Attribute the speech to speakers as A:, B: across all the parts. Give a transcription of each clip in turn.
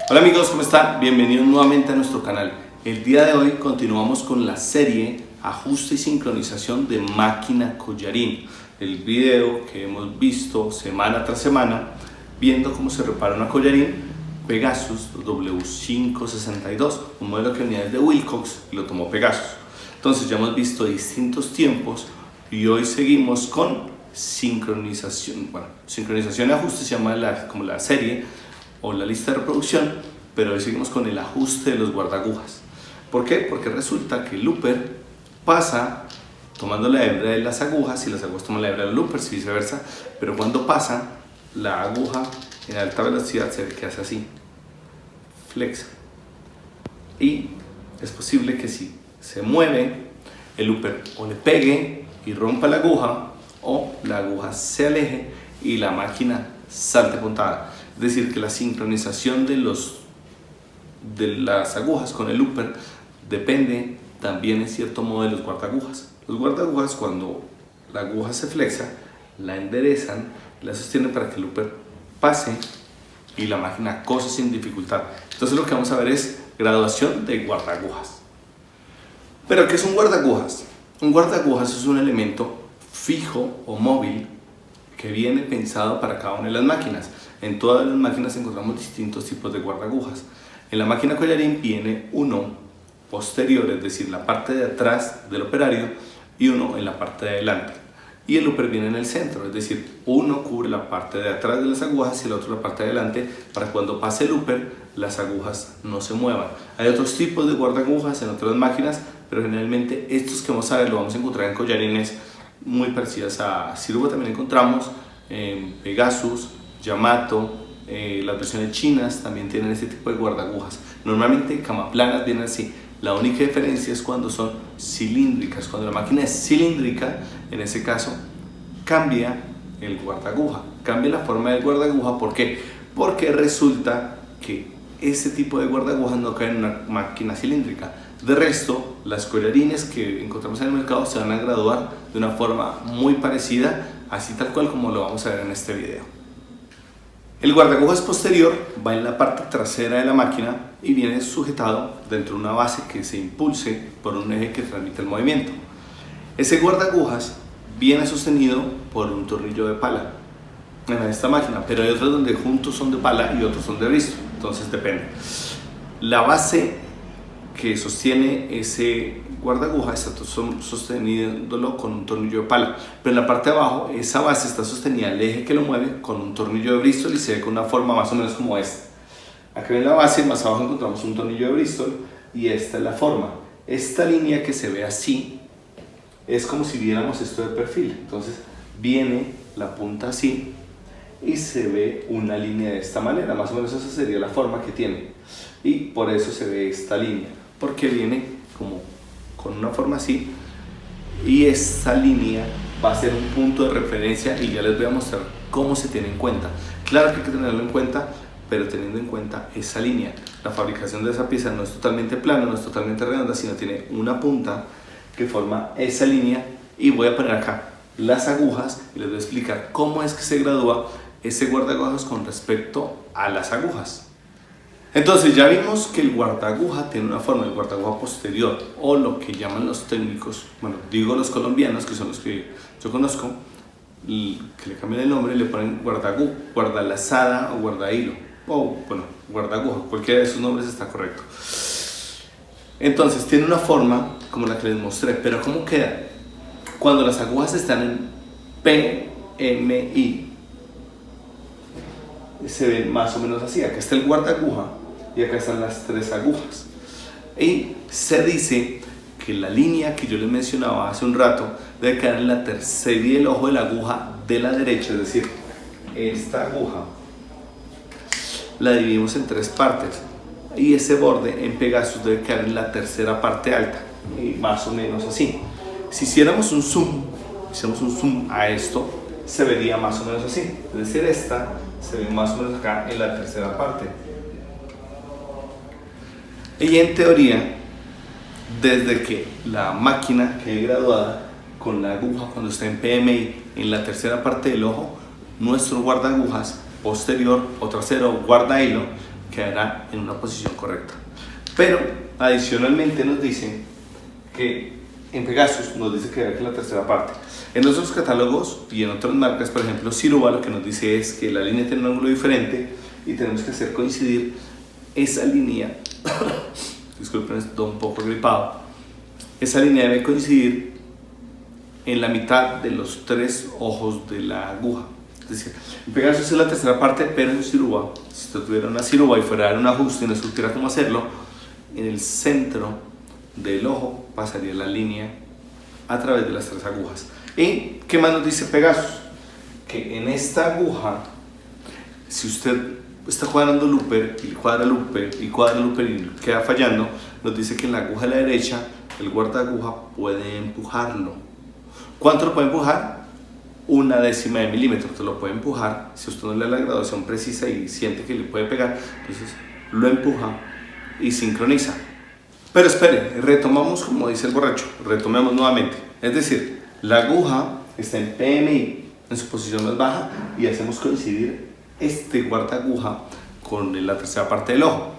A: Hola amigos, ¿cómo están? Bienvenidos nuevamente a nuestro canal. El día de hoy continuamos con la serie Ajuste y sincronización de máquina collarín. El video que hemos visto semana tras semana viendo cómo se repara una collarín Pegasus W562, un modelo que venía desde Wilcox y lo tomó Pegasus. Entonces ya hemos visto distintos tiempos y hoy seguimos con sincronización. Bueno, sincronización y ajuste se llama como la serie o la lista de reproducción, pero hoy seguimos con el ajuste de los guardagujas. ¿Por qué? Porque resulta que el looper pasa tomando la hebra de las agujas y las agujas toman la hebra del looper y viceversa, pero cuando pasa la aguja en alta velocidad se ve que hace así, flexa, y es posible que si se mueve el looper o le pegue y rompa la aguja o la aguja se aleje y la máquina salte puntada. Es decir, que la sincronización de las agujas con el looper depende también en cierto modo de los guardagujas. Los guardagujas, cuando la aguja se flexa, la enderezan, la sostienen para que el looper pase y la máquina cose sin dificultad. Entonces lo que vamos a ver es graduación de guardagujas. ¿Pero qué es un guardagujas? Un guardagujas es un elemento fijo o móvil que viene pensado para cada una de las máquinas. En todas las máquinas encontramos distintos tipos de guardagujas. En la máquina collarín viene uno posterior, es decir, la parte de atrás del operario, y uno en la parte de adelante. Y el looper viene en el centro, es decir, uno cubre la parte de atrás de las agujas y el otro la parte de adelante, para cuando pase el looper las agujas no se muevan. Hay otros tipos de guardagujas en otras máquinas, pero generalmente estos que vamos a ver lo vamos a encontrar en collarines muy parecidas a Sirgo. También encontramos Pegasus, Yamato, las versiones chinas también tienen este tipo de guardagujas. Normalmente camaplanas vienen así. La única diferencia es cuando son cilíndricas. Cuando la máquina es cilíndrica, en ese caso cambia el guardaguja, cambia la forma del guardaguja. ¿Por qué? Porque resulta que ese tipo de guardagujas no cae en una máquina cilíndrica. De resto, las collarines que encontramos en el mercado se van a graduar de una forma muy parecida, así tal cual como lo vamos a ver en este video. El guardagujas posterior va en la parte trasera de la máquina y viene sujetado dentro de una base que se impulse por un eje que transmite el movimiento. Ese guardagujas viene sostenido por un tornillo de pala en esta máquina, pero hay otros donde juntos son de pala y otros son de Bristol, entonces depende. La base que sostiene ese guardaguja está sosteniéndolo con un tornillo de pala, pero en la parte de abajo esa base está sostenida, el eje que lo mueve, con un tornillo de Bristol y se ve con una forma más o menos como esta. Acá en la base más abajo encontramos un tornillo de Bristol y esta es la forma. Esta línea que se ve así es como si viéramos esto de perfil, entonces viene la punta así y se ve una línea de esta manera, más o menos esa sería la forma que tiene, y por eso se ve esta línea, porque viene como con una forma así, y esta línea va a ser un punto de referencia y ya les voy a mostrar cómo se tiene en cuenta. Claro que hay que tenerlo en cuenta, pero teniendo en cuenta esa línea. La fabricación de esa pieza no es totalmente plana, no es totalmente redonda, sino tiene una punta que forma esa línea, y voy a poner acá las agujas y les voy a explicar cómo es que se gradúa ese guardagujas con respecto a las agujas. Entonces ya vimos que el guardaguja tiene una forma, el guardaguja posterior, o lo que llaman los técnicos, bueno, digo los colombianos, que son los que yo conozco, que le cambian el nombre y le ponen guardalazada o guardahilo, o bueno, guardaguja, cualquiera de esos nombres está correcto. Entonces tiene una forma como la que les mostré, pero ¿cómo queda? Cuando las agujas están en PMI, se ven más o menos así. Acá está el guardaguja y acá están las tres agujas, y se dice que la línea que yo les mencionaba hace un rato debe quedar en la tercera y el ojo de la aguja de la derecha, es decir, esta aguja la dividimos en tres partes y ese borde en Pegasus debe quedar en la tercera parte alta, y más o menos así. Si hiciéramos un zoom a esto, se vería más o menos así, es decir, esta se ve más o menos acá en la tercera parte. Y en teoría, desde que la máquina quede graduada con la aguja cuando está en PMI en la tercera parte del ojo, nuestro guardagujas posterior o trasero guardahilo quedará en una posición correcta. Pero adicionalmente nos dice que en Pegasus nos dice que hay que la tercera parte. En otros catálogos y en otras marcas, por ejemplo Siruba, lo que nos dice es que la línea tiene un ángulo diferente y tenemos que hacer coincidir esa línea disculpen, estoy un poco gripado. Esa línea debe coincidir en la mitad de los 3 ojos de la aguja. Es decir, en Pegasus es la tercera parte, pero en Siruba, si usted tuviera una Siruba y fuera a dar un ajuste y no supiera cómo hacerlo, en el centro del ojo pasaría la línea a través de las 3 agujas. ¿Y qué más nos dice Pegasus? Que en esta aguja, si usted está cuadrando looper y cuadra looper y cuadra looper y queda fallando, nos dice que en la aguja de la derecha el guarda aguja puede empujarlo. ¿Cuánto lo puede empujar? 1/10 de milímetro. Usted lo puede empujar. Si usted no le da la graduación precisa y siente que le puede pegar, entonces lo empuja y sincroniza. Pero espere, retomamos como dice el borracho, retomemos nuevamente. Es decir, la aguja está en PMI, en su posición más baja, y hacemos coincidir este guarda aguja con la tercera parte del ojo.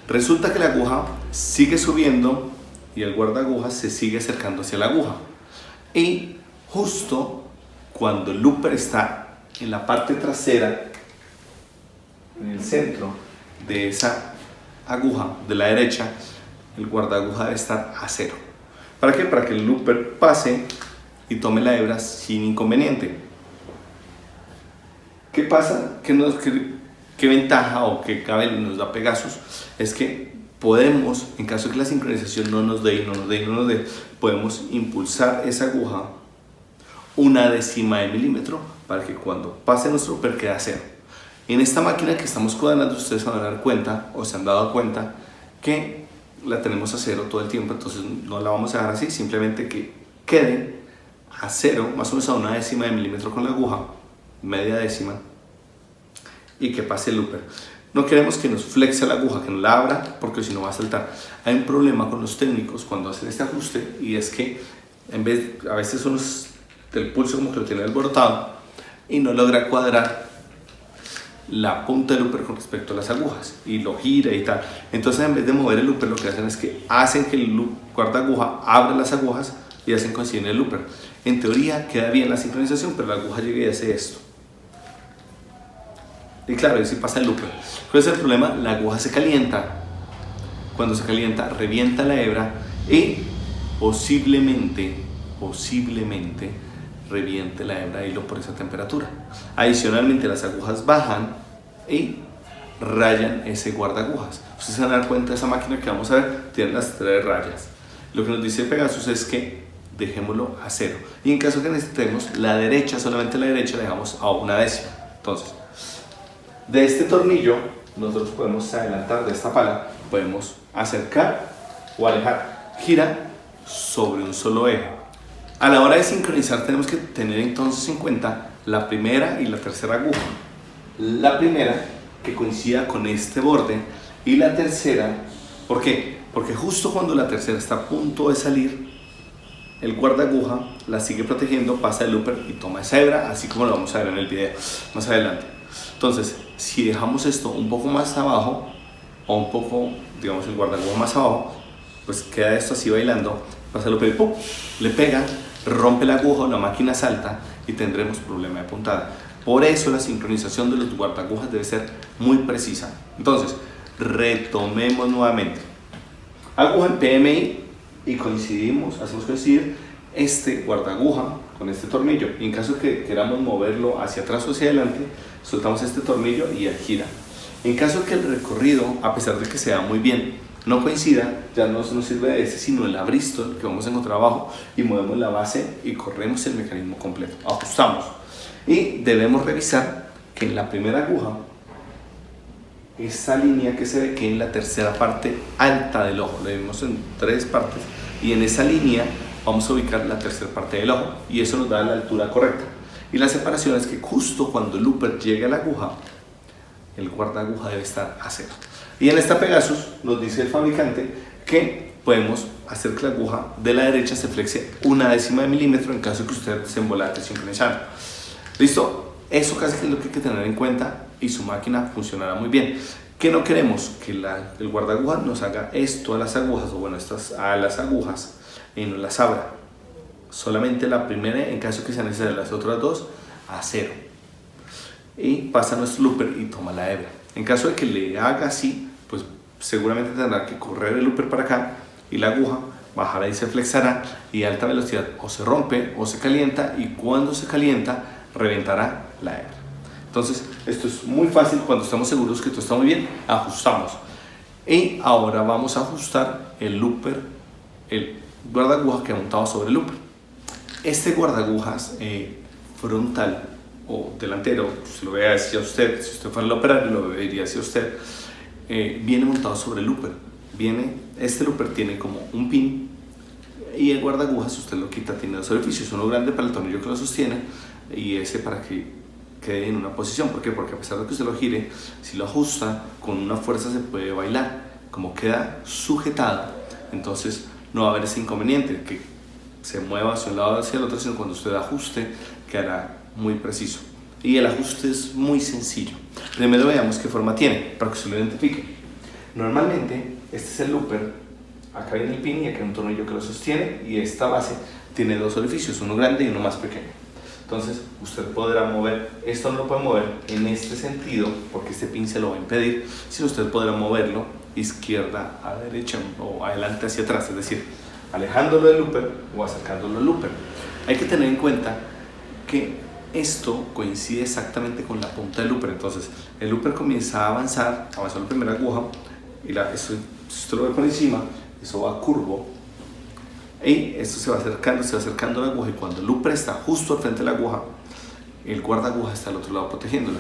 A: Resulta que la aguja sigue subiendo y el guarda aguja se sigue acercando hacia la aguja. Y justo cuando el looper está en la parte trasera, en el centro de esa aguja de la derecha, el guarda aguja debe estar a 0. ¿Para qué? Para que el looper pase y tome la hebra sin inconveniente. ¿Qué pasa? ¿Qué ventaja o qué cabe nos da Pegasus? Es que podemos, en caso de que la sincronización no nos dé, podemos impulsar esa aguja 1/10 de milímetro para que cuando pase nuestro looper quede a 0. En esta máquina que estamos cuadrando, ustedes se van a dar cuenta o se han dado cuenta que la tenemos a 0 todo el tiempo, entonces no la vamos a dejar así, simplemente que quede a 0, más o menos a 1/10 de milímetro con la aguja, media décima, y que pase el looper. No queremos que nos flexe la aguja, que nos la abra, porque si no va a saltar. Hay un problema con los técnicos cuando hacen este ajuste, y es que a veces el pulso como que lo tiene alborotado y no logra cuadrar la punta del looper con respecto a las agujas y lo gira y tal. Entonces, en vez de mover el looper, lo que hacen es que hacen que el guarda aguja abra las agujas y hacen coincidir el looper. En teoría queda bien la sincronización, pero la aguja llega y hace esto. Y claro, ahí sí pasa el looper. ¿Cuál es el problema? La aguja se calienta. Cuando se calienta, revienta la hebra y posiblemente reviente la hebra de hilo por esa temperatura. Adicionalmente, las agujas bajan y rayan ese guarda agujas. Ustedes se van a dar cuenta de esa máquina que vamos a ver, tiene las 3 rayas. Lo que nos dice Pegasus es que dejémoslo a 0. Y en caso que necesitemos la derecha, solamente la derecha la dejamos a 1/10. Entonces, de este tornillo nosotros podemos adelantar, de esta pala podemos acercar o alejar. Gira sobre un solo eje. A la hora de sincronizar tenemos que tener entonces en cuenta la primera y la tercera aguja. La primera que coincida con este borde y la tercera, ¿por qué? Porque justo cuando la tercera está a punto de salir, el guarda aguja la sigue protegiendo, pasa el looper y toma esa hebra, así como lo vamos a ver en el video más adelante. Entonces, si dejamos esto un poco más abajo o un poco, digamos, el guarda aguja más abajo, pues queda esto así bailando, pasa el looper y ¡pum!, le pega, rompe la aguja, la máquina salta y tendremos problema de puntada. Por eso la sincronización de los guardagujas debe ser muy precisa. Entonces, retomemos nuevamente. Aguja en PMI y hacemos coincidir este guardaguja con este tornillo. Y en caso que queramos moverlo hacia atrás o hacia adelante, soltamos este tornillo y él gira. En caso que el recorrido, a pesar de que se da muy bien, no coincida, ya no nos sirve de ese, sino el abristol que vamos a encontrar abajo, y movemos la base y corremos el mecanismo completo, ajustamos. Y debemos revisar que en la primera aguja, esa línea que se ve que en la tercera parte alta del ojo, le vemos en 3 partes, y en esa línea vamos a ubicar la tercera parte del ojo, y eso nos da la altura correcta. Y la separación es que justo cuando el looper llegue a la aguja, el guarda aguja debe estar a 0. Y en esta Pegasus nos dice el fabricante que podemos hacer que la aguja de la derecha se flexe 1/10 de milímetro en caso de que usted se embolate sincronizando. ¿Listo? Eso casi que es lo que hay que tener en cuenta y su máquina funcionará muy bien. ¿Qué no queremos? Que el guardagujas nos haga esto a las agujas, o bueno, estas a las agujas, y no las abra. Solamente la primera, en caso que sean necesarias las otras dos, a cero. Y pasa nuestro looper y toma la hebra. En caso de que le haga así, pues seguramente tendrá que correr el looper para acá y la aguja bajará y se flexará, y a alta velocidad o se rompe o se calienta, y cuando se calienta reventará la hebra. Entonces esto es muy fácil. Cuando estamos seguros que todo está muy bien, ajustamos. Y ahora vamos a ajustar el looper, el guardagujas que ha montado sobre el looper. Este guardagujas frontal o delantero, se lo voy a decir a usted, si usted fuera el operario lo diría hacia usted, viene montado sobre el looper. Este looper tiene como un pin, y el guardagujas, si usted lo quita, tiene dos orificios, uno grande para el tornillo que lo sostiene y ese para que quede en una posición. ¿Por qué? Porque a pesar de que usted lo gire, si lo ajusta con una fuerza se puede bailar. Como queda sujetado, entonces no va a haber ese inconveniente que se mueva hacia un lado o hacia el otro, sino cuando usted ajuste quedará muy preciso. Y el ajuste es muy sencillo. Primero veamos qué forma tiene para que usted lo identifique. Normalmente este es el looper, acá viene el pin y acá hay un tornillo que lo sostiene, y esta base tiene dos orificios, uno grande y uno más pequeño. Entonces usted podrá mover, esto no lo puede mover en este sentido porque este pin se lo va a impedir, sino usted podrá moverlo izquierda a derecha o adelante hacia atrás, es decir, alejándolo del looper o acercándolo al looper. Hay que tener en cuenta que esto coincide exactamente con la punta del looper. Entonces el looper comienza a avanza la primera aguja, y si usted lo ve por encima, eso va curvo, y esto se va acercando a la aguja, y cuando el looper está justo al frente de la aguja, el guardagujas está al otro lado protegiéndola.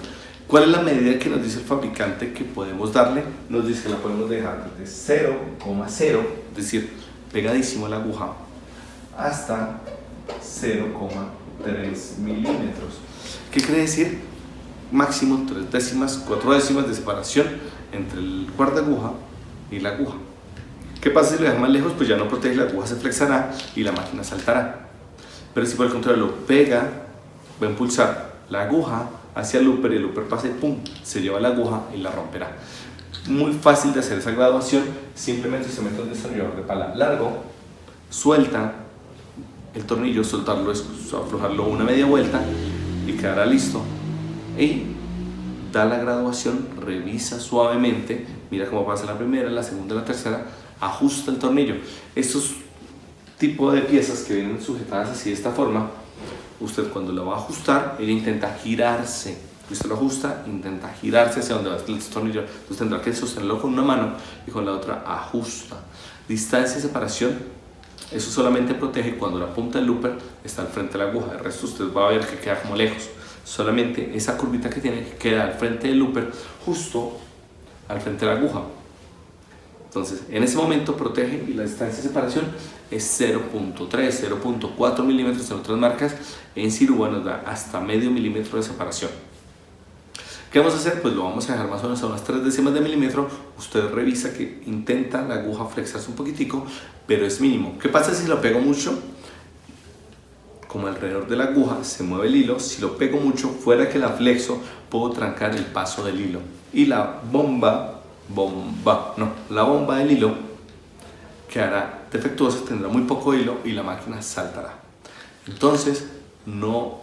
A: ¿Cuál es la medida que nos dice el fabricante que podemos darle? Nos dice que la podemos dejar desde 0,0, es decir, pegadísimo a la aguja, hasta 0,3 milímetros. ¿Qué quiere decir? Máximo 3 décimas, 4 décimas de separación entre el guardaguja y la aguja. ¿Qué pasa si lo deja más lejos? Pues ya no protege, la aguja se flexará y la máquina saltará. Pero si por el contrario lo pega, va a impulsar la aguja hacia el looper, y el looper pasa y ¡pum!, se lleva la aguja y la romperá. Muy fácil de hacer esa graduación. Simplemente se mete un destornillador de pala largo, suelta el tornillo, soltarlo es aflojarlo una media vuelta y quedará listo. Y da la graduación, revisa suavemente, mira cómo pasa la primera, la segunda, la tercera, ajusta el tornillo. Estos tipos de piezas que vienen sujetadas así de esta forma, usted cuando lo va a ajustar, ella intenta girarse. Usted lo ajusta, intenta girarse hacia donde va el tornillo. Entonces tendrá que sostenerlo con una mano y con la otra ajusta. Distancia de separación, eso solamente protege cuando la punta del looper está al frente de la aguja. El resto usted va a ver que queda como lejos. Solamente esa curvita que tiene queda al frente del looper, justo al frente de la aguja. Entonces en ese momento protege, y la distancia de separación es 0.3, 0.4 milímetros. En otras marcas, en Siruba nos da hasta medio milímetro de separación. ¿Qué vamos a hacer? Pues lo vamos a dejar más o menos a unas 3 décimas de milímetro. Usted revisa que intenta la aguja flexarse un poquitico, pero es mínimo. ¿Qué pasa si lo pego mucho? Como alrededor de la aguja se mueve el hilo, si lo pego mucho, fuera que la flexo, puedo trancar el paso del hilo. Y la bomba del hilo quedará defectuosa, tendrá muy poco hilo y la máquina saltará. Entonces no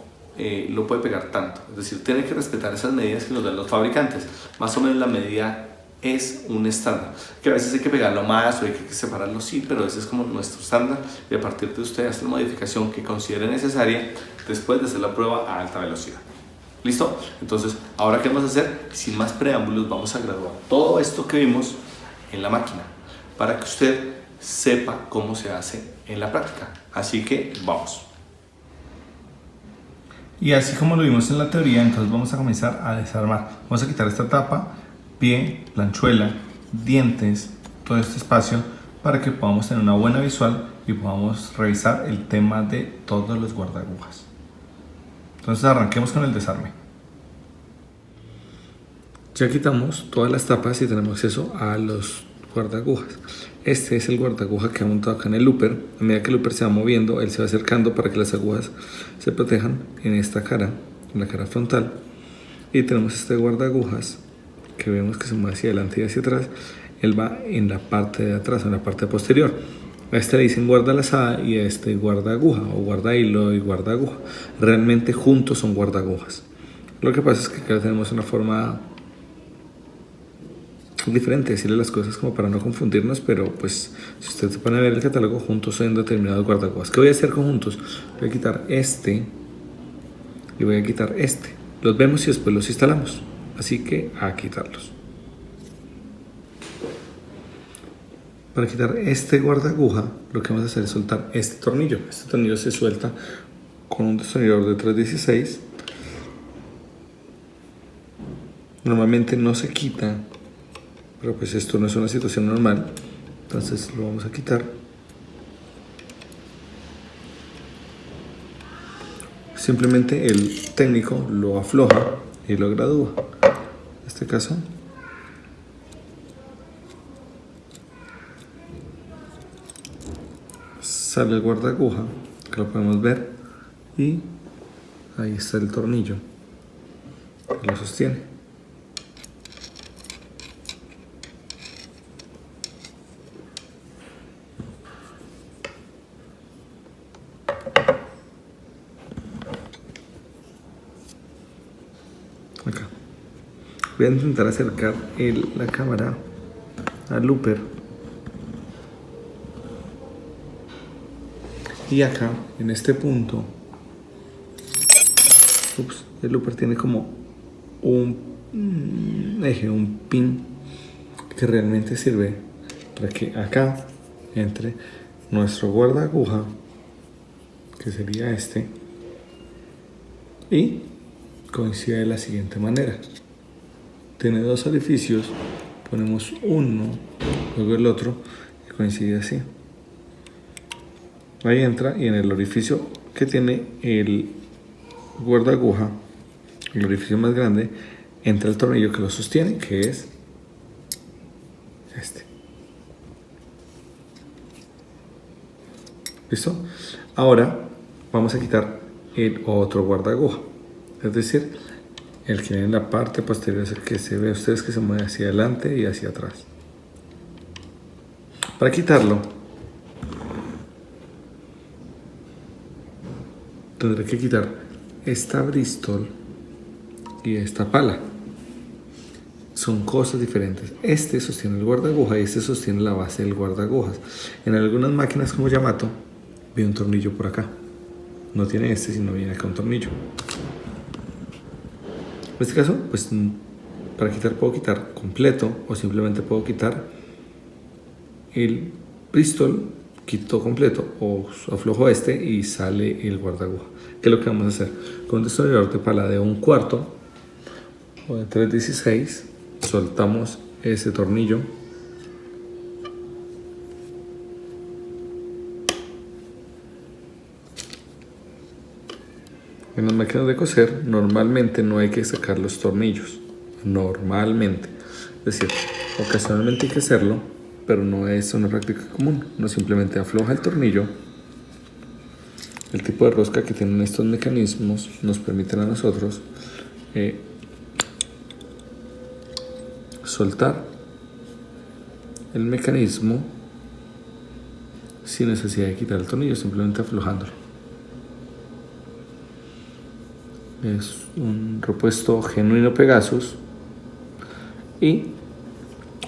A: lo puede pegar tanto, es decir, tiene que respetar esas medidas que nos dan los fabricantes. Más o menos la medida es un estándar, que a veces hay que pegarlo más o hay que separarlo, sí, pero ese es como nuestro estándar, y a partir de usted hacer la modificación que considere necesaria después de hacer la prueba a alta velocidad. ¿Listo? Entonces, ahora ¿qué vamos a hacer? Sin más preámbulos, vamos a graduar todo esto que vimos en la máquina para que usted sepa cómo se hace en la práctica. Así que vamos.
B: Y así como lo vimos en la teoría, entonces vamos a comenzar a desarmar. Vamos a quitar esta tapa, pie, planchuela, dientes, todo este espacio, para que podamos tener una buena visual y podamos revisar el tema de todos los guardagujas. Entonces arranquemos con el desarme. Ya quitamos todas las tapas y tenemos acceso a los guardagujas. Este es el guardaguja que ha montado acá en el looper. A medida que el looper se va moviendo, él se va acercando para que las agujas se protejan en esta cara, en la cara frontal. Y tenemos este guardagujas que vemos que se mueve hacia adelante y hacia atrás, él va en la parte de atrás, en la parte posterior. A este le dicen guarda lazada y a este guarda aguja, o guarda hilo y guarda aguja. Realmente juntos son guarda agujas. Lo que pasa es que acá tenemos una forma diferente de decirle las cosas como para no confundirnos, pero pues si ustedes se ponen a ver el catálogo, juntos son determinados guardaguas. ¿Qué voy a hacer con juntos? Voy a quitar este y voy a quitar este. Los vemos y después los instalamos. Así que a quitarlos. Para quitar este guardaguja, lo que vamos a hacer es soltar este tornillo. Este tornillo se suelta con un destornillador de 316. Normalmente no se quita, pero pues esto no es una situación normal, entonces lo vamos a quitar. Simplemente el técnico lo afloja y lo gradúa. En este caso, sale el guardaguja, que lo podemos ver, y ahí está el tornillo que lo sostiene. Acá. Voy a intentar acercar la cámara al looper. Y acá, en este punto, el looper tiene como un eje, un pin que realmente sirve para que acá entre nuestro guarda aguja, que sería este, y coincide de la siguiente manera. Tiene dos orificios, ponemos uno, luego el otro, y coincide así. Ahí entra, y en el orificio que tiene el guarda aguja, el orificio más grande, entra el tornillo que lo sostiene, que es este. ¿Listo? Ahora vamos a quitar el otro guarda aguja, es decir, el que viene en la parte posterior, es el que se ve a ustedes que se mueve hacia adelante y hacia atrás. Para quitarlo, tendré que quitar esta bristol y esta pala. Son cosas diferentes. Este sostiene el guardaguja y este sostiene la base del guardagujas. En algunas máquinas como Yamato viene un tornillo por acá. No tiene este, sino viene acá un tornillo. En este caso, pues para quitar puedo quitar completo o simplemente puedo quitar el bristol, quito completo o aflojo este y sale el guardaguja. ¿Qué es lo que vamos a hacer? Con un destornillador de pala de 1/4 o de 316 soltamos ese tornillo. En las máquinas de coser normalmente no hay que sacar los tornillos, normalmente, es decir, ocasionalmente hay que hacerlo, pero no es una práctica común. Uno simplemente afloja el tornillo. El tipo de rosca que tienen estos mecanismos nos permiten a nosotros soltar el mecanismo sin necesidad de quitar el tornillo, simplemente aflojándolo. Es un repuesto genuino Pegasus. Y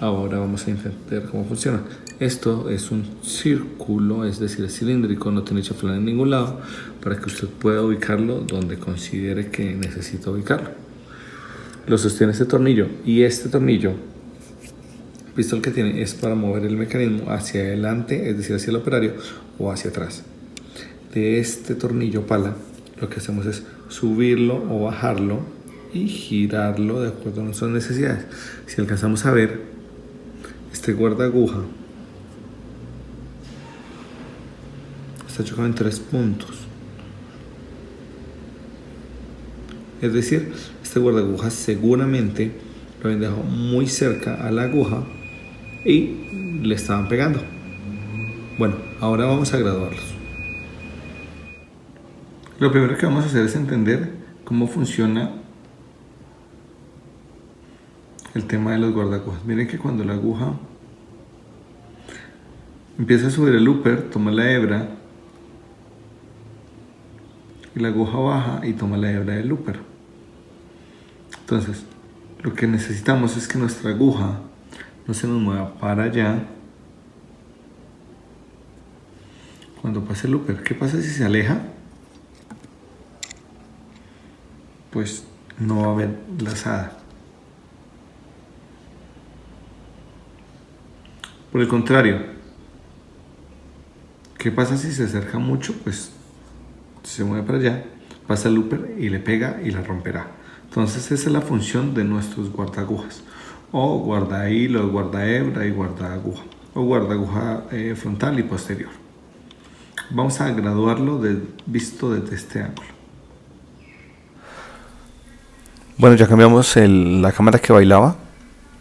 B: ahora vamos a entender cómo funciona. Esto es un círculo, es decir, es cilíndrico, no tiene chaflán en ningún lado, para que usted pueda ubicarlo donde considere que necesita ubicarlo. Lo sostiene este tornillo, y este tornillo, el pistol que tiene, es para mover el mecanismo hacia adelante, es decir, hacia el operario, o hacia atrás. De este tornillo pala, lo que hacemos es subirlo o bajarlo y girarlo de acuerdo a nuestras necesidades. Si alcanzamos a ver, este guarda aguja está chocado en 3 puntos. Es decir, este guarda aguja seguramente lo habían dejado muy cerca a la aguja y le estaban pegando. Bueno, ahora vamos a graduarlos. Lo primero que vamos a hacer es entender cómo funciona el tema de los guardagujas. Miren que cuando la aguja empieza a subir el looper, toma la hebra y la aguja baja y toma la hebra del looper. Entonces, lo que necesitamos es que nuestra aguja no se nos mueva para allá cuando pase el looper. ¿Qué pasa si se aleja? Pues no va a haber lazada. Por el contrario, ¿qué pasa si se acerca mucho? Pues se mueve para allá, pasa el looper y le pega y la romperá. Entonces esa es la función de nuestros guardagujas, o guarda hilo, guarda hebra y guarda aguja, o guarda aguja frontal y posterior. Vamos a graduarlo visto desde este ángulo.
A: Bueno, ya cambiamos la cámara que bailaba,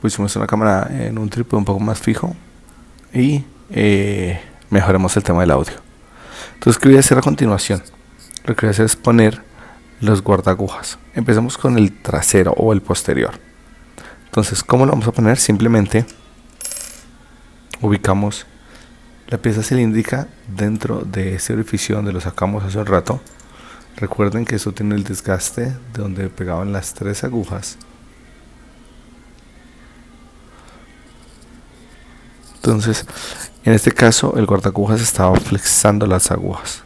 A: pusimos una cámara en un trípode un poco más fijo y mejoramos el tema del audio. Entonces, ¿qué voy a hacer a continuación? Lo que voy a hacer es poner los guardagujas. Empezamos con el trasero o el posterior. Entonces, ¿cómo lo vamos a poner? Simplemente ubicamos la pieza cilíndrica dentro de ese orificio donde lo sacamos hace un rato. Recuerden que eso tiene el desgaste de donde pegaban las 3 agujas. Entonces, en este caso, el guardagujas estaba flexando las agujas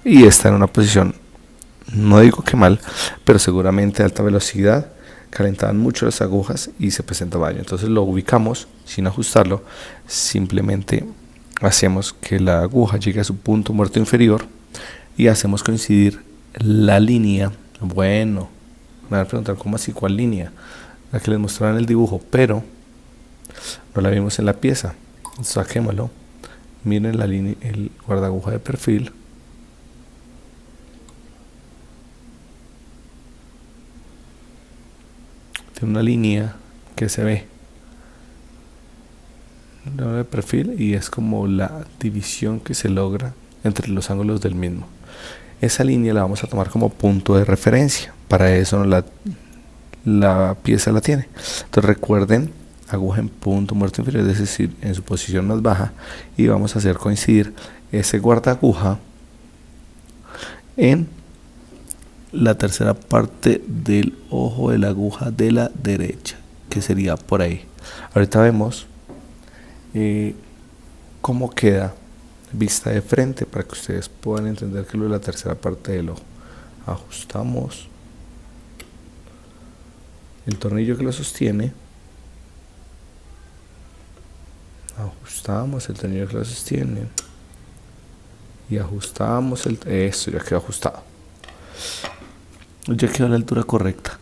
A: y está en una posición, no digo que mal, pero seguramente a alta velocidad calentaban mucho las agujas y se presentaba daño. Entonces lo ubicamos sin ajustarlo, simplemente hacemos que la aguja llegue a su punto muerto inferior y hacemos coincidir la línea. Bueno, me van a preguntar cómo así, cuál línea, la que les mostraba en el dibujo, pero no la vimos en la pieza. Saquémoslo. Miren la línea, el guardaguja de perfil. Tiene una línea que se ve de perfil y es como la división que se logra entre los ángulos del mismo. Esa línea la vamos a tomar como punto de referencia. Para eso la pieza la tiene. Entonces recuerden, aguja en punto muerto inferior, es decir, en su posición más baja, y vamos a hacer coincidir ese guardaguja en la tercera parte del ojo de la aguja de la derecha, que sería por ahí. Ahorita vemos cómo queda vista de frente para que ustedes puedan entender que lo de la tercera parte del ojo. Ajustamos el tornillo que lo sostiene, ajustamos el tornillo que lo sostiene y ajustamos eso ya quedó ajustado, ya quedó a la altura correcta.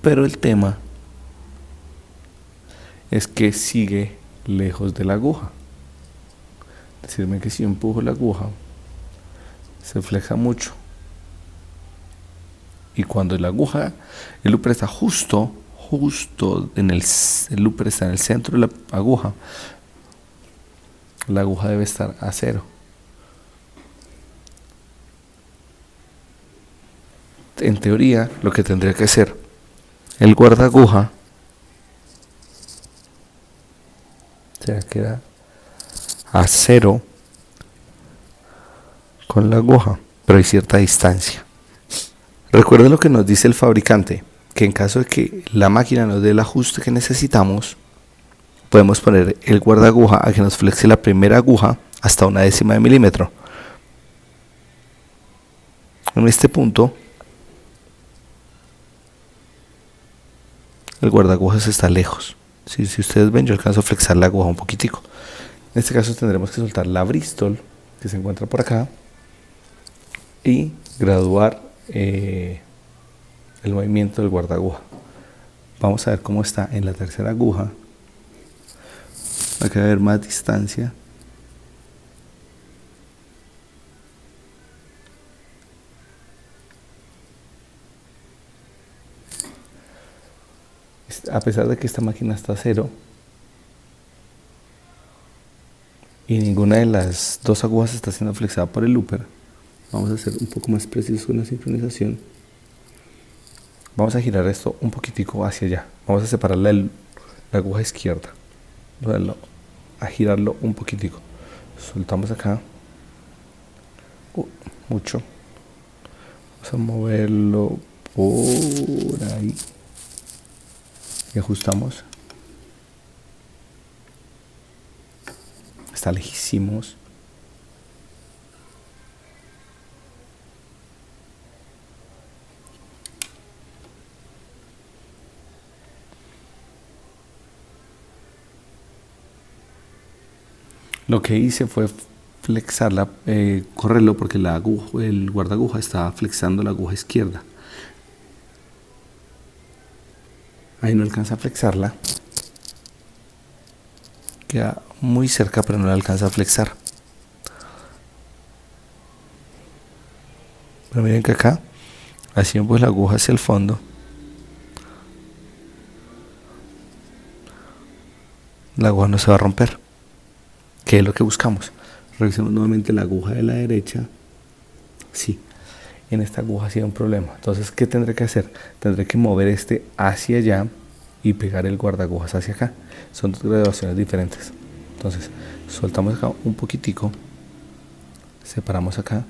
A: Pero el tema es que sigue lejos de la aguja. Decirme que si yo empujo la aguja se flexa mucho, y cuando la aguja, el looper está justo en el looper está en el centro de la aguja debe estar a 0. En teoría, lo que tendría que hacer el guardaguja será que era a 0 con la aguja, pero hay cierta distancia. Recuerden lo que nos dice el fabricante, que en caso de que la máquina nos dé el ajuste que necesitamos, podemos poner el guardaguja a que nos flexe la primera aguja hasta 1/10 de milímetro. En este punto, el guardagujas está lejos. Si ustedes ven, yo alcanzo a flexar la aguja un poquitico. En este caso tendremos que soltar la Bristol que se encuentra por acá y graduar el movimiento del guardaguja. Vamos a ver cómo está en la tercera aguja. Aquí va a haber más distancia. A pesar de que esta máquina está a 0 y ninguna de las 2 agujas está siendo flexada por el looper, vamos a ser un poco más precisos con la sincronización.
B: Vamos a girar esto un poquitico hacia allá. Vamos a separar la aguja izquierda. A girarlo un poquitico. Soltamos acá. Mucho. Vamos a moverlo por ahí. Y ajustamos. Está lejísimos. Lo que hice fue flexarla, correrlo porque el guardaguja estaba flexando la aguja izquierda. Ahí no alcanza a flexarla. Queda muy cerca, pero no la alcanza a flexar. Pero miren que acá, así pues la aguja hacia el fondo. La aguja no se va a romper. ¿Qué es lo que buscamos? Revisemos nuevamente la aguja de la derecha. Sí, en esta aguja sí hay un problema. Entonces, ¿qué tendré que hacer? Tendré que mover este hacia allá y pegar el guardagujas hacia acá. Son dos graduaciones diferentes. Entonces, soltamos acá un poquitico. Separamos acá.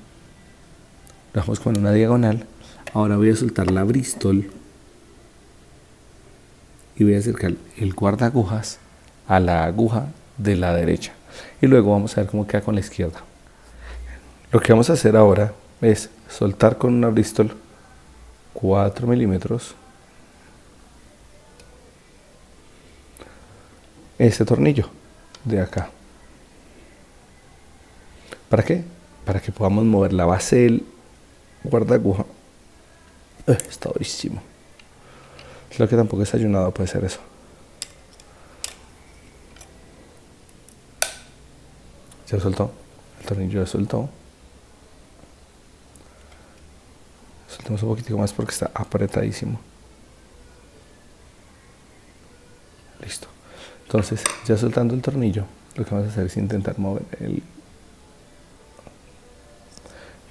B: Lo dejamos con una diagonal. Ahora voy a soltar la Bristol. Y voy a acercar el guardagujas a la aguja de la derecha. Y luego vamos a ver cómo queda con la izquierda. Lo que vamos a hacer ahora es soltar con una Bristol 4 milímetros ese tornillo de acá. ¿Para qué? Para que podamos mover la base del guardaguja. Está durísimo. Creo que tampoco es ayunado, puede ser eso. Ya soltó. El tornillo ya soltó. Soltemos un poquitico más porque está apretadísimo. Listo. Entonces, ya soltando el tornillo, lo que vamos a hacer es intentar mover el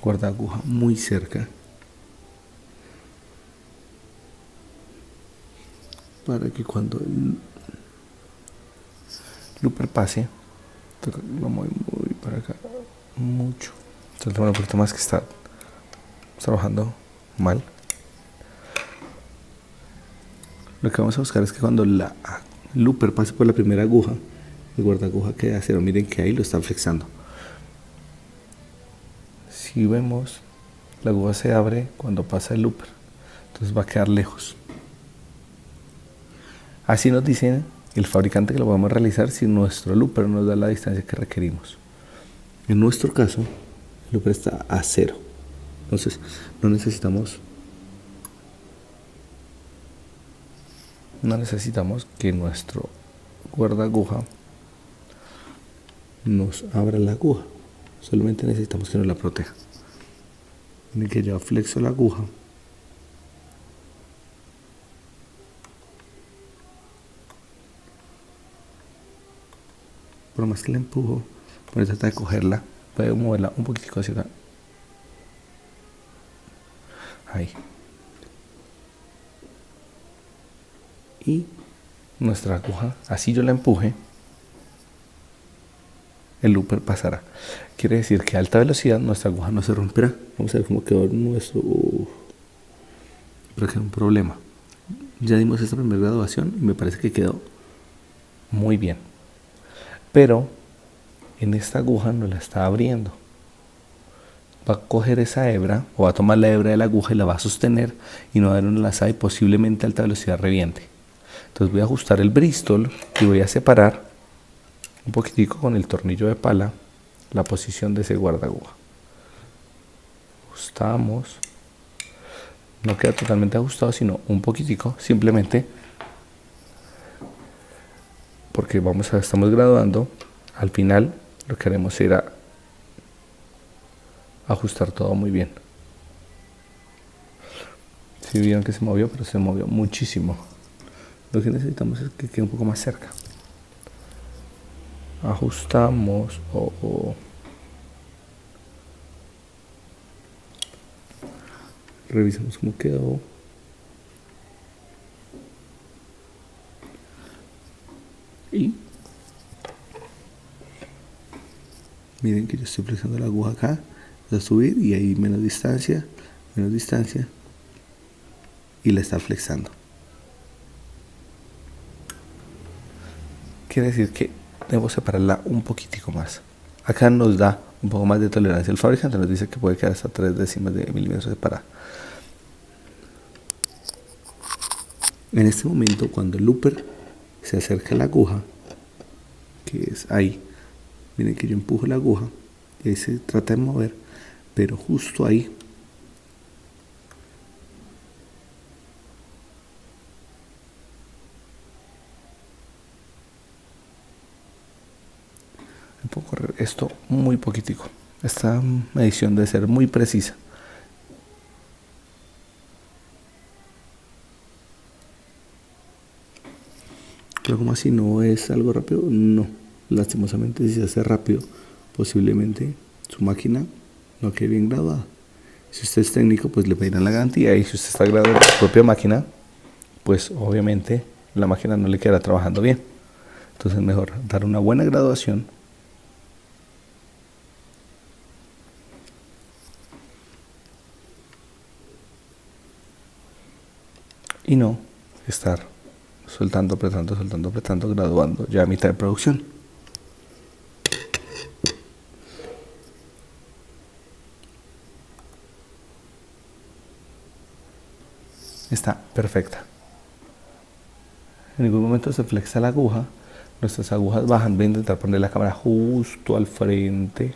B: guardaguja muy cerca para que cuando el looper pase, lo mueve muy para acá, mucho. Soltamos un poquito más que está trabajando mal. Lo que vamos a buscar es que cuando la looper pase por la primera aguja, el guardaguja quede a cero. Miren que ahí lo está flexando. Si vemos, la aguja se abre cuando pasa el looper, entonces va a quedar lejos. Así nos dice el fabricante que lo podemos realizar si nuestro looper nos da la distancia que requerimos. En nuestro caso, el looper está a cero, entonces no necesitamos que nuestro guardaguja nos abra la aguja, solamente necesitamos que nos la proteja. Miren que ya flexo la aguja. Por más que la empujo, voy a tratar de cogerla, voy a moverla un poquitico hacia acá. Ahí. Y nuestra aguja, así yo la empuje, el looper pasará. Quiere decir que a alta velocidad nuestra aguja no se romperá. Vamos a ver cómo quedó nuestro... Pero quedó un problema. Ya dimos esta primera graduación y me parece que quedó muy bien. Pero en esta aguja no la está abriendo. Va a coger esa hebra o va a tomar la hebra de la aguja y la va a sostener y no va a dar una lazada y posiblemente a alta velocidad reviente. Entonces voy a ajustar el Bristol y voy a separar un poquitico con el tornillo de pala la posición de ese guardaguja. Ajustamos. No queda totalmente ajustado, sino un poquitico, simplemente porque estamos graduando. Al final lo que haremos será ajustar todo muy bien. Si vieron que se movió, pero se movió muchísimo. Lo que necesitamos es que quede un poco más cerca. Ajustamos revisamos cómo quedó. Miren que yo estoy flexionando la aguja acá, a subir y ahí menos distancia y la está flexando. Quiere decir que debo separarla un poquitico más. Acá nos da un poco más de tolerancia. El fabricante nos dice que puede quedar hasta 3 décimas de milímetro separada. En este momento, cuando el looper se acerca a la aguja, que es ahí, miren que yo empujo la aguja y ahí se trata de mover, pero justo ahí puedo correr esto muy poquitico. Esta medición debe ser muy precisa. Pero como así no es algo rápido, no. Lastimosamente si se hace rápido, posiblemente su máquina no quede bien graduada. Si usted es técnico, pues le pedirán la garantía, y si usted está graduando su propia máquina, pues obviamente la máquina no le quedará trabajando bien. Entonces mejor dar una buena graduación y no estar soltando, apretando, graduando ya a mitad de producción. Está perfecta. En ningún momento se flexa la aguja. Nuestras agujas bajan. Voy a intentar poner la cámara justo al frente.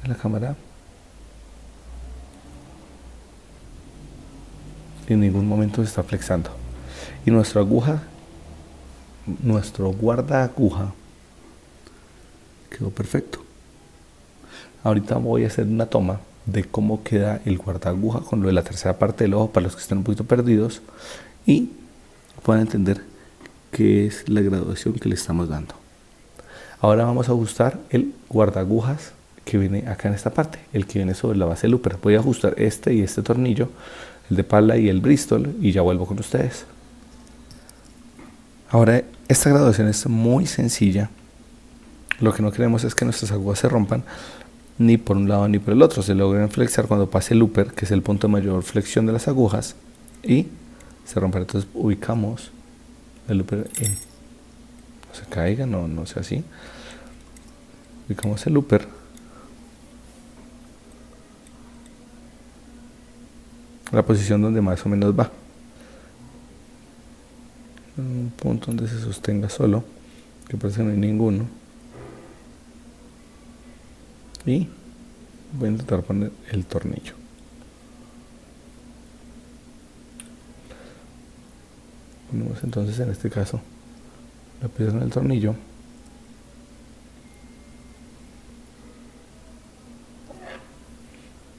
B: La cámara. En ningún momento se está flexando. Y nuestra aguja, nuestro guarda aguja, quedó perfecto. Ahorita voy a hacer una toma de cómo queda el guarda aguja con lo de la tercera parte del ojo para los que estén un poquito perdidos y puedan entender qué es la graduación que le estamos dando. Ahora vamos a ajustar el guarda agujas que viene acá en esta parte, el que viene sobre la base del looper. Voy a ajustar este y este tornillo, el de pala y el Bristol, y ya vuelvo con ustedes. Ahora esta graduación es muy sencilla. Lo que no queremos es que nuestras agujas se rompan ni por un lado ni por el otro. Se logran flexar cuando pase el looper, que es el punto de mayor flexión de las agujas, y se rompen. Entonces ubicamos el looper en, no se caiga, no sea así. Ubicamos el looper la posición donde más o menos va, un punto donde se sostenga solo, que parece que no hay ninguno, y voy a intentar poner el tornillo. Ponemos entonces en este caso la pieza en el tornillo.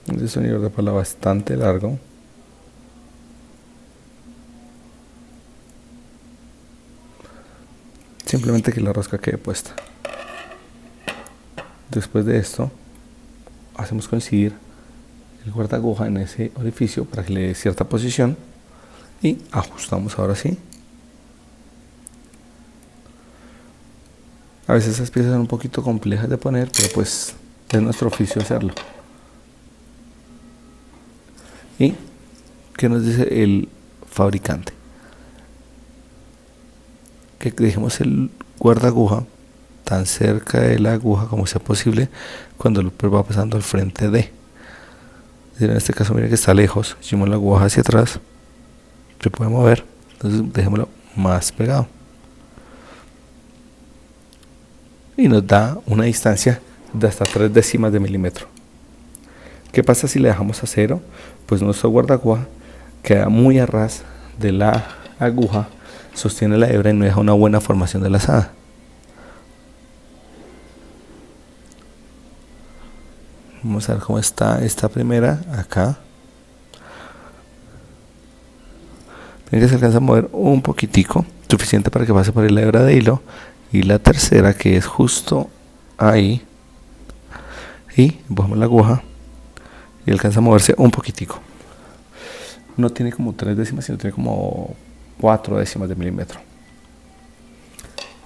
B: Es un destornillador de pala bastante largo. Simplemente que la rosca quede puesta. Después de esto, hacemos coincidir el guarda aguja en ese orificio para que le dé cierta posición y ajustamos ahora sí. A veces esas piezas son un poquito complejas de poner, pero pues es nuestro oficio hacerlo. ¿Y qué nos dice el fabricante? Que dejemos el guarda aguja tan cerca de la aguja como sea posible cuando el looper va pasando al frente de. En este caso miren que está lejos, echamos la aguja hacia atrás, se puede mover, entonces dejémoslo más pegado y nos da una distancia de hasta 3 décimas de milímetro. ¿Qué pasa si le dejamos a 0? Pues nuestro guarda aguja queda muy a ras de la aguja, sostiene la hebra y no deja una buena formación de lazada. Vamos a ver cómo está esta primera acá. Miren que se alcanza a mover un poquitico, suficiente para que pase por ahí la hebra de hilo. Y la tercera, que es justo ahí, y empujamos la aguja y alcanza a moverse un poquitico. No tiene como 3 décimas, sino tiene como 4 décimas de milímetro.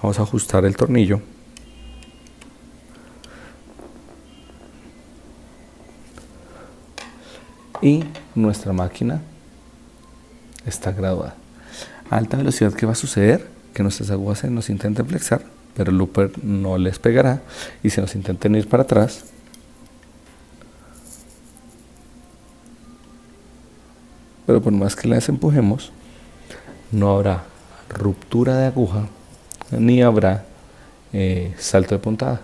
A: Vamos a ajustar el tornillo. Y nuestra máquina está graduada. A alta velocidad, ¿qué va a suceder? Que nuestras agujas se nos intenten flexar, pero el looper no les pegará, y se nos intenten ir para atrás, pero por más que las empujemos, no habrá ruptura de aguja ni habrá salto de puntada.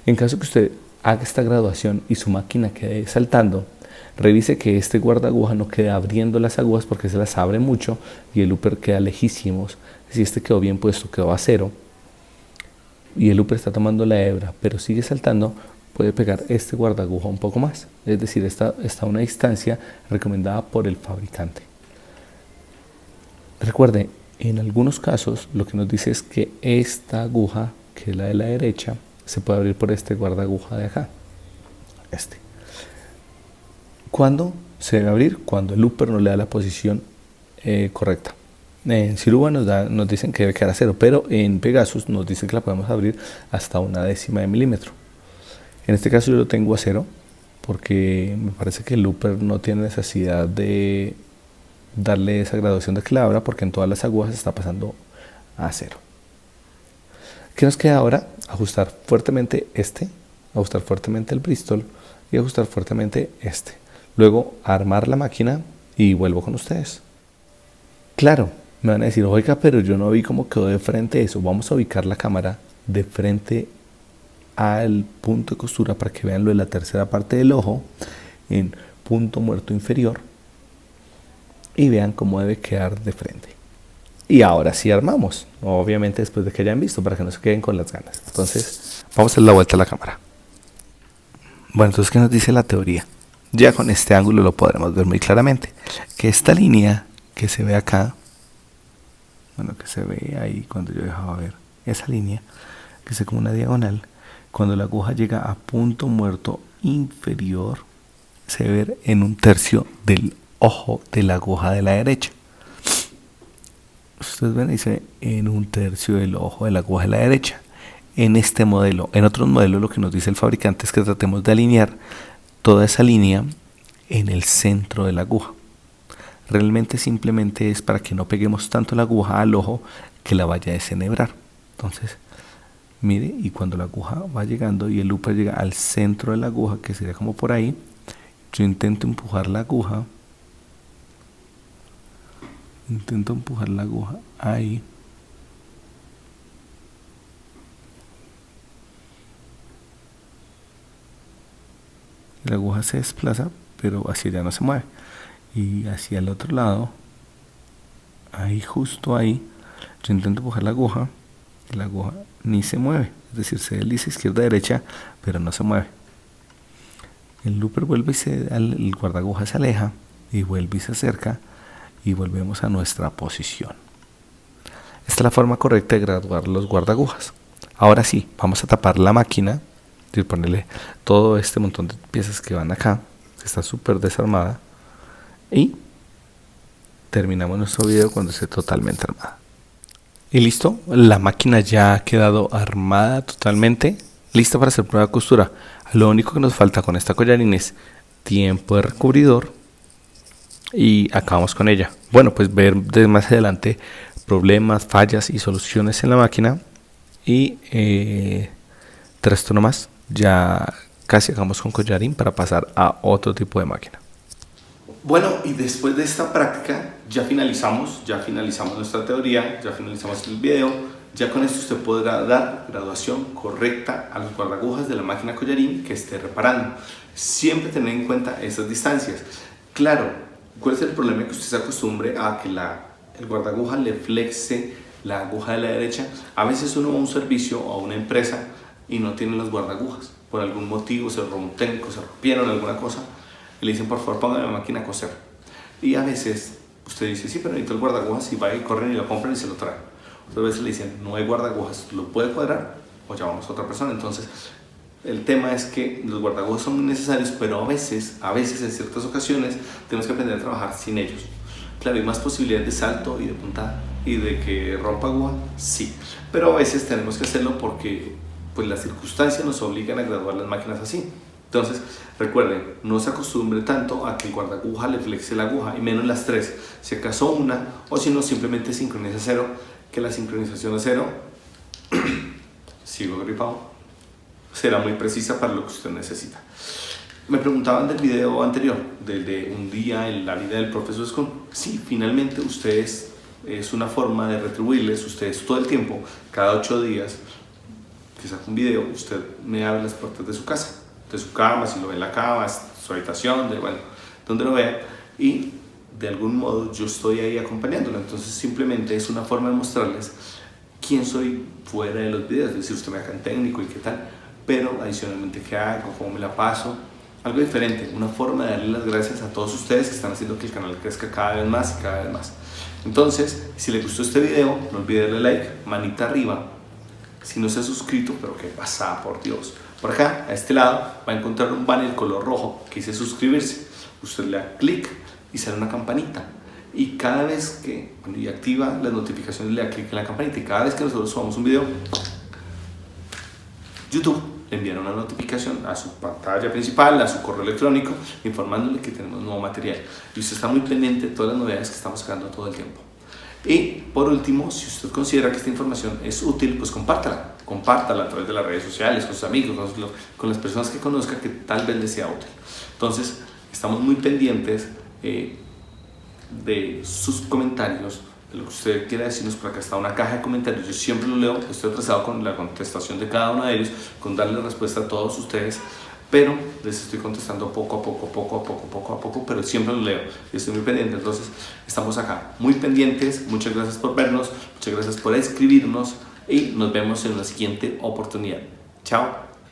A: En caso que usted haga esta graduación y su máquina quede saltando, revise que este guardaguja no quede abriendo las agujas, porque se las abre mucho y el looper queda lejísimos. Si este quedó bien puesto, quedó a cero, y el looper está tomando la hebra pero sigue saltando, puede pegar este guardaguja un poco más, es decir, está a una distancia recomendada por el fabricante. Recuerde, en algunos casos lo que nos dice es que esta aguja, que es la de la derecha, se puede abrir por este guardaguja de acá. ¿Cuándo se debe abrir? Cuando el looper no le da la posición correcta. En Siruba nos dicen que debe quedar a cero, pero en Pegasus nos dicen que la podemos abrir hasta 1/10 de milímetro. En este caso yo lo tengo a cero, porque me parece que el looper no tiene necesidad de darle esa graduación de que la abra, porque en todas las agujas está pasando a cero. ¿Qué nos queda ahora? Ajustar fuertemente ajustar fuertemente el Bristol y ajustar fuertemente Luego armar la máquina y vuelvo con ustedes. Claro, me van a decir, oiga, pero yo no vi cómo quedó de frente eso. Vamos a ubicar la cámara de frente al punto de costura para que vean lo de la tercera parte del ojo en punto muerto inferior y vean cómo debe quedar de frente. Y ahora sí armamos, obviamente después de que hayan visto, para que no se queden con las ganas. Entonces, vamos a dar la vuelta a la cámara. Bueno, entonces, ¿qué nos dice la teoría? Ya con este ángulo lo podremos ver muy claramente, que esta línea que se ve acá, bueno, que se ve ahí cuando yo dejaba ver esa línea, que es como una diagonal, cuando la aguja llega a punto muerto inferior, se ve en 1/3 del ojo de la aguja de la derecha. Ustedes ven, dice en 1/3 del ojo de la aguja de la derecha. En este modelo, en otros modelos, lo que nos dice el fabricante es que tratemos de alinear toda esa línea en el centro de la aguja. Realmente simplemente es para que no peguemos tanto la aguja al ojo que la vaya a desenhebrar. Entonces, mire, y cuando la aguja va llegando y el looper llega al centro de la aguja, que sería como por ahí, yo intento empujar la aguja ahí, la aguja se desplaza, pero hacia allá no se mueve, y hacia el otro lado, ahí, justo ahí, yo intento empujar la aguja ni se mueve, es decir, se desliza izquierda derecha, pero no se mueve. El looper vuelve el guardaguja se aleja y vuelve y se acerca, y volvemos a nuestra posición. Esta es la forma correcta de graduar los guardagujas. Ahora sí, vamos a tapar la máquina y ponerle todo este montón de piezas que van acá, que está súper desarmada, y terminamos nuestro video cuando esté totalmente armada. Y listo, la máquina ya ha quedado armada totalmente, lista para hacer prueba de costura. Lo único que nos falta con esta collarín es tiempo de recubridor y acabamos con ella. Bueno, pues ver de más adelante problemas, fallas y soluciones en la máquina. Y tras esto nomás, ya casi acabamos con collarín para pasar a otro tipo de máquina. Bueno, y después de esta práctica ya finalizamos nuestra teoría, ya finalizamos el video. Ya con esto usted podrá dar graduación correcta a los guardagujas de la máquina collarín que esté reparando. Siempre tener en cuenta esas distancias. Claro, ¿cuál es el problema? Que usted se acostumbre a que el guardaguja le flexe la aguja de la derecha. A veces uno va a un servicio o a una empresa y no tiene los guardagujas. Por algún motivo se rompió un técnico, se rompieron alguna cosa y le dicen, por favor, póngame la máquina a coser. Y a veces usted dice, sí, pero necesito el guardagujas, y va y corren y lo compran y se lo traen. Otras veces le dicen, no hay guardagujas, ¿lo puede cuadrar? O llamamos a otra persona. Entonces, el tema es que los guardagujas son necesarios, pero a veces, en ciertas ocasiones, tenemos que aprender a trabajar sin ellos. Claro, hay más posibilidades de salto y de puntada. y de que rompa aguja, sí. Pero a veces tenemos que hacerlo porque pues las circunstancias nos obligan a graduar las máquinas así. Entonces, recuerden, no se acostumbre tanto a que el guardaguja le flexe la aguja, y menos las tres. Si acaso una, o si no, simplemente sincroniza cero, que la sincronización de cero, sigo gripado, será muy precisa para lo que usted necesita. Me preguntaban del video anterior, del de un día en la vida del profesor Scrum. Sí, finalmente ustedes, es una forma de retribuirles, ustedes todo el tiempo, cada 8 días, que saca un video, usted me abre las puertas de su casa, de su cama, si lo ve en la cama, su habitación, bueno, donde lo vea, y de algún modo yo estoy ahí acompañándolo. Entonces simplemente es una forma de mostrarles quién soy fuera de los videos, es decir, usted me haga en técnico y qué tal, pero adicionalmente qué hago, cómo me la paso, algo diferente, una forma de darle las gracias a todos ustedes que están haciendo que el canal crezca cada vez más y cada vez más. Entonces, si les gustó este video, no olviden darle like, manita arriba. Si no se ha suscrito, pero qué pasa, por Dios. Por acá, a este lado, va a encontrar un banner color rojo que dice suscribirse. Usted le da clic y sale una campanita. Y cada vez que, y activa las notificaciones, le da clic en la campanita. Y cada vez que nosotros subamos un video, YouTube le enviará una notificación a su pantalla principal, a su correo electrónico, informándole que tenemos nuevo material. Y usted está muy pendiente de todas las novedades que estamos sacando todo el tiempo. Y por último, si usted considera que esta información es útil, pues compártala a través de las redes sociales, con sus amigos, con las personas que conozca que tal vez les sea útil. Entonces, estamos muy pendientes de sus comentarios, de lo que usted quiera decirnos. Por acá está una caja de comentarios, yo siempre lo leo, estoy atrasado con la contestación de cada uno de ellos, con darle respuesta a todos ustedes, pero les estoy contestando poco a poco, pero siempre lo leo y estoy muy pendiente. Entonces estamos acá muy pendientes. Muchas gracias por vernos, muchas gracias por escribirnos y nos vemos en la siguiente oportunidad. Chao.